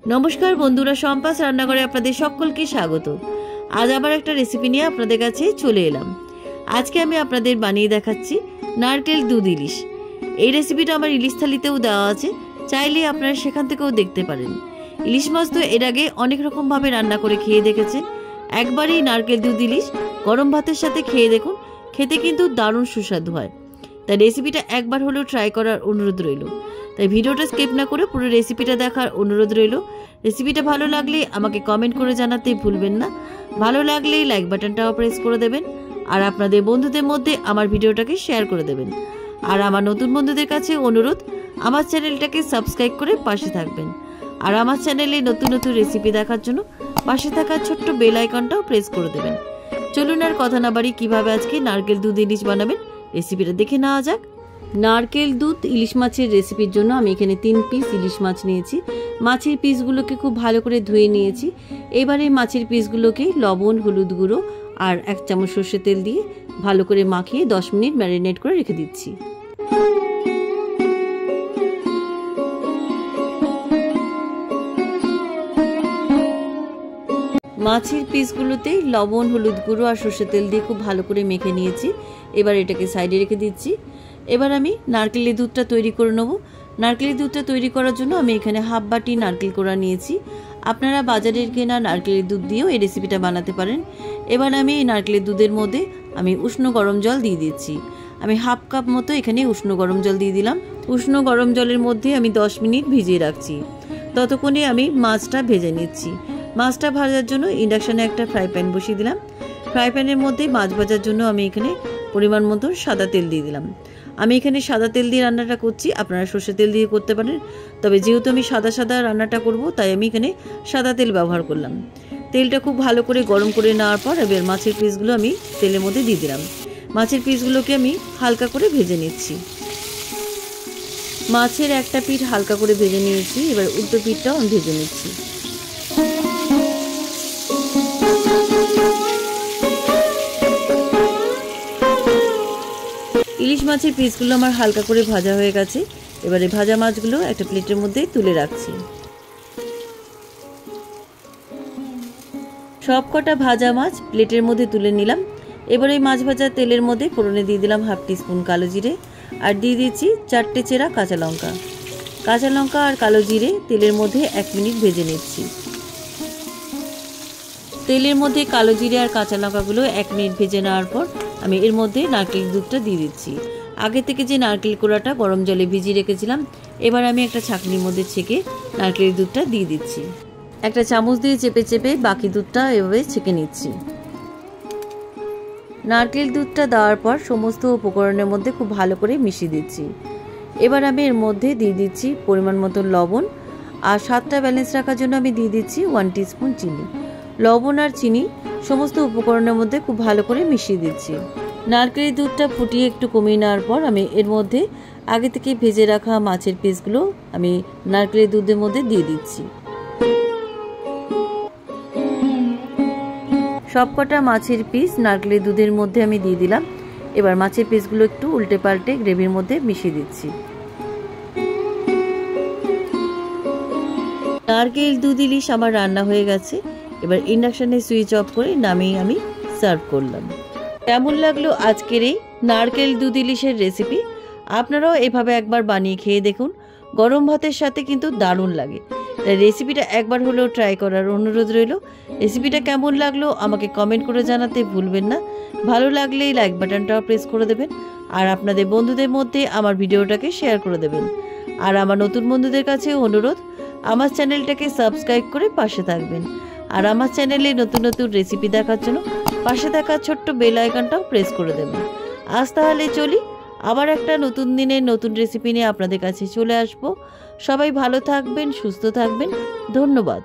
नमस्कार बंधुरा सम्पास रान्नाघरे आपनादेर सकलके स्वागत। आज आबार एकटा रेसिपि निये आपनादेर काछे चले एलाम। आजके आमि आपनादेर बानिये देखाच्छि नारकेल दूध इलिश। এই রেসিপিটা আমার ইলিশ থালিতেও দেওয়া আছে, চাইলে আপনারা সেখান থেকেও দেখতে পারেন। ইলিশ মাছ তো এর আগে অনেক রকম ভাবে রান্না করে খেয়ে দেখেছেন। একবারই নারকেল দুধ ইলিশ গরম ভাতের সাথে খেয়ে দেখুন, খেতে কিন্তু দারুণ সুস্বাদু হয়। তাই রেসিপিটা একবার হলেও ট্রাই করার অনুরোধ রইল। তাই ভিডিওটা স্কিপ না করে পুরো রেসিপিটা দেখার অনুরোধ রইল। রেসিপিটা ভালো লাগলে আমাকে কমেন্ট করে জানাতে ভুলবেন না। ভালো লাগলে লাইক বাটনটাও প্রেস করে দেবেন আর আপনাদের বন্ধুদের মধ্যে আমার ভিডিওটাকে শেয়ার করে দেবেন। আর আমার নতুন বন্ধুদের কাছে অনুরোধ, আমার চ্যানেলটাকে সাবস্ক্রাইব করে পাশে থাকবেন। আর আমার চ্যানেলে নতুন নতুন রেসিপি দেখার জন্য পাশে থাকা ছোট্ট বেল আইকনটাও প্রেস করে দেবেন। চলুন আর কথা না বাড়ি কিভাবে আজকে নারকেল দুধ ইলিশ বানাবেন রেসিপিটা দেখে নেওয়া যাক। নারকেল দুধ ইলিশ মাছের রেসিপির জন্য আমি এখানে 3 পিস ইলিশ মাছ নিয়েছি। মাছের পিসগুলোকে খুব ভালো করে ধুয়ে নিয়েছি। এবারে মাছের পিসগুলোকে লবণ, হলুদ গুঁড়ো আর 1 চামচ সরষের তেল দিয়ে ভালো করে মাখিয়ে 10 মিনিট ম্যারিনেট করে রেখে দিচ্ছি। মাছের পিসগুলোতে লবণ, হলুদ গুঁড়ো আর সরষের তেল দিয়ে খুব ভালো করে মেখে নিয়েছি। এবার এটাকে সাইডে রেখে দিচ্ছি। এবার আমি নারকেলের দুধটা তৈরি করে নেব। নারকেলের দুধটা তৈরি করার জন্য আমি এখানে হাফ বাটি নারকেল কোড়া নিয়েছি। আপনারা বাজারের কেনা নারকেলের দুধ দিয়েও এই রেসিপিটা বানাতে পারেন। এবার আমি এই নারকেলের দুধের মধ্যে আমি উষ্ণ গরম জল দিয়ে দিচ্ছি। আমি হাফ কাপ মতো এখানে উষ্ণ গরম জল দিয়ে দিলাম। উষ্ণ গরম জলের মধ্যে আমি 10 মিনিট ভিজিয়ে রাখছি। ততক্ষণে আমি মাছটা ভেজে নিচ্ছি। মাছটা ভাজার জন্য ইন্ডাকশানে একটা ফ্রাই প্যান বসিয়ে দিলাম। ফ্রাই প্যানের মধ্যে মাছ ভাজার জন্য আমি এখানে পরিমাণ মতো সাদা তেল দিয়ে দিলাম। আমি এখানে সাদা তেল দিয়ে রান্নাটা করছি, আপনারা সরষের তেল দিয়ে করতে পারেন। তবে যেহেতু আমি সাদা রান্নাটা করব, তাই আমি এখানে সাদা তেল ব্যবহার করলাম। তেলটা খুব ভালো করে গরম করে নেওয়ার পর এবার মাছের পিসগুলো আমি তেলের মধ্যে দিয়ে দিলাম। মাছের পিসগুলোকে আমি হালকা করে ভেজে নিচ্ছি। মাছের একটা পিঠ হালকা করে ভেজে নিয়েছি, এবার উল্টো পিঠটাও আমি ভেজে নিচ্ছি। ইলিশ মাছের পিসগুলো আমার হালকা করে ভাজা হয়ে গেছে। এবারে ভাজা মাছগুলো একটা প্লেটের মধ্যে তুলে রাখছি। সব কটা ভাজা মাছ প্লেটের মধ্যে তুলে নিলাম। এবারে মাছ ভাজা তেলের মধ্যে ফোড়নে দিয়ে দিলাম হাফ টিস্পুন কালো জিরে আর দিয়ে দিচ্ছি 4টে চেরা কাঁচা লঙ্কা। কাঁচা লঙ্কা আর কালো জিরে তেলের মধ্যে 1 মিনিট ভেজে নিচ্ছি। তেলের মধ্যে কালো জিরে আর কাঁচা লঙ্কাগুলো 1 মিনিট ভেজে নেওয়ার পর আমি এর মধ্যে নারকেল দুধটা দিয়ে দিচ্ছি। আগে থেকে যে নারকেল কোড়াটা গরম জলে ভিজিয়ে রেখেছিলাম, এবার আমি একটা ছাঁকনির মধ্যে ছেঁকে নারকেল দুধটা দিয়ে দিচ্ছি। একটা চামচ দিয়ে চেপে চেপে বাকি দুধটা এভাবে ছেঁকে নিচ্ছি। নারকেল দুধটা দেওয়ার পর সমস্ত উপকরণের মধ্যে খুব ভালো করে মিশিয়ে দিচ্ছি। এবার আমি এর মধ্যে দিয়ে দিচ্ছি পরিমাণ মতো লবণ আর স্বাদটা ব্যালেন্স রাখার জন্য আমি দিয়ে দিচ্ছি 1 টিস্পুন চিনি। লবণ আর চিনি সমস্ত উপকরণের মধ্যে খুব ভালো করে মিশিয়ে দিচ্ছি। নারকেলের দুধটা ফুটিয়ে একটু কমিয়ে নেওয়ার পর আমি এর মধ্যে আগে থেকে ভেজে রাখা মাছের পিসগুলো আমি নারকেলের দুধের মধ্যে দিয়ে দিচ্ছি। সবকটা মাছের পিস নারকেলের দুধের মধ্যে আমি দিয়ে দিলাম। এবার মাছের পিসগুলো একটু উল্টে পাল্টে গ্রেভির মধ্যে মিশিয়ে দিচ্ছি। নারকেল দুধ ইলিশ আমার রান্না হয়ে গেছে। এবার ইন্ডাকশানে সুইচ অফ করে নামিয়ে আমি সার্ভ করলাম। কেমন লাগলো আজকের এই নারকেল দুধ ইলিশের রেসিপি? আপনারাও এভাবে একবার বানিয়ে খেয়ে দেখুন, গরম ভাতের সাথে কিন্তু দারুণ লাগে। তাই রেসিপিটা একবার হলেও ট্রাই করার অনুরোধ রইল। রেসিপিটা কেমন লাগলো আমাকে কমেন্ট করে জানাতে ভুলবেন না। ভালো লাগলে লাইক বাটনটাও প্রেস করে দেবেন আর আপনাদের বন্ধুদের মধ্যে আমার ভিডিওটাকে শেয়ার করে দেবেন। আর আমার নতুন বন্ধুদের কাছে অনুরোধ, আমার চ্যানেলটাকে সাবস্ক্রাইব করে পাশে থাকবেন। আর আমার চ্যানেলে নতুন নতুন রেসিপি দেখার জন্য পাশে থাকা ছোট্ট বেল আইকনটাও প্রেস করে দেবেন। আজ তাহলে চলি, আবার একটা নতুন দিনের নতুন রেসিপি নিয়ে আপনাদের কাছে চলে আসবো। সবাই ভালো থাকবেন, সুস্থ থাকবেন। ধন্যবাদ।